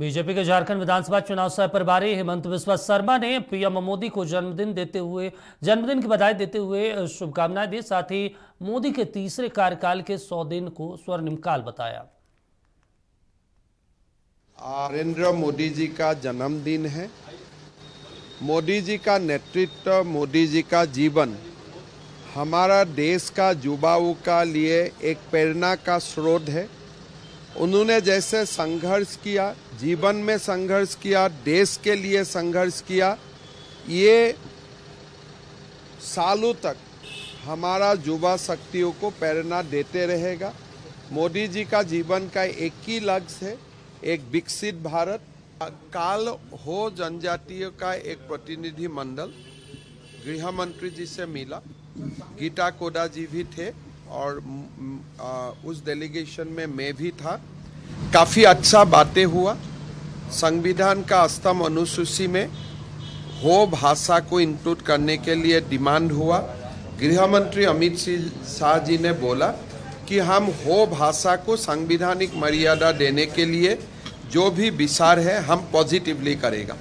BJP के झारखंड विधानसभा चुनाव सह प्रभारी हेमंत बिस्वा शर्मा ने पीएम मोदी को जन्मदिन की बधाई देते हुए शुभकामनाएं दी। साथ ही मोदी के तीसरे कार्यकाल के 100 दिन को स्वर्णिम काल बताया। नरेंद्र मोदी जी का जन्मदिन है। मोदी जी का नेतृत्व, मोदी जी का जीवन हमारा देश का युवाओं का लिए एक प्रेरणा का स्रोत है। उन्होंने जैसे संघर्ष किया, जीवन में संघर्ष किया, देश के लिए संघर्ष किया, ये सालों तक हमारा युवा शक्तियों को प्रेरणा देते रहेगा। मोदी जी का जीवन का एक ही लक्ष्य है, एक विकसित भारत। काल हो जनजातियों का एक प्रतिनिधि मंडल गृह मंत्री जी से मिला, गीता कोडा जी भी थे और उस डेलीगेशन में मैं भी था। काफ़ी अच्छा बातें हुआ। संविधान का अष्टम अनुसूची में हो भाषा को इंक्लूड करने के लिए डिमांड हुआ। गृह मंत्री अमित शाह जी ने बोला कि हम हो भाषा को संवैधानिक मर्यादा देने के लिए जो भी विचार है हम पॉजिटिवली करेगा।